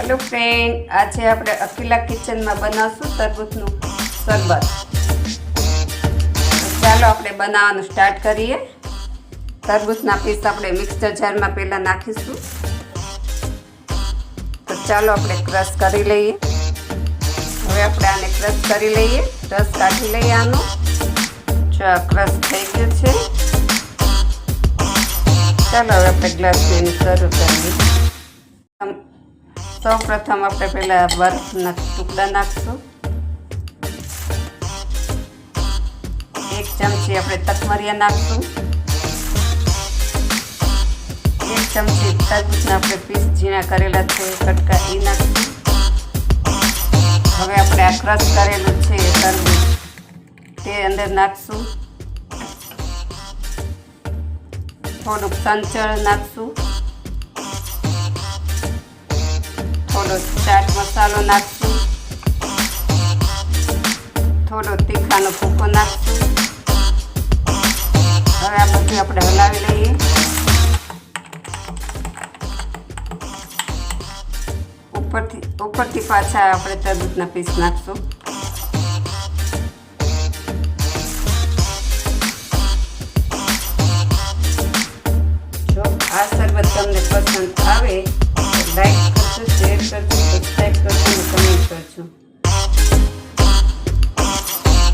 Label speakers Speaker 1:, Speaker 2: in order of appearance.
Speaker 1: Hello friend, आज આપણે અકીલા કિચનમાં બનાવશું તરબૂચનું શરબત। ચાલો આપણે બનાવવાનું સ્ટાર્ટ કરીએ। તરબૂચના પીસ આપણે મિક્સર જારમાં પહેલા નાખીશું। તો ચાલો આપણે ક્રશ કરી લઈએ। હવે આપણે આને ક્રશ કરી લઈએ, રસ કાઢી લઈએ આનો। જો ક્રશ થઈ ગયું છે। ચાલો હવે આપણે ગ્લાસને શરૂ કરીએ। સૌ પ્રથમ આપણે પહેલા બરફના ટુકડા નાખશું। 1 ચમચી આપણે તકમરિયા નાખશું। 1 ચમચી તરબૂચના આપણે પીસ ઝીણા કરેલા છે કટકા એ નાખશું। હવે આપણે આ ક્રશ કરેલું છે તરબૂચ તે અંદર નાખશું। થોડુંક સંચળ નાખશું। થોડો ચાટ મસાલો નાખશું। થોડો તીખાનો ભૂકો નાખશું। હવે આ બધું આપણે હલાવી લઈએ। ઉપરથી પાછા આપણે તરબૂચના પીસ નાખશું। જો આ શરબત તમને પસંદ આવે તો લાઈક કરજો, શેર કરજો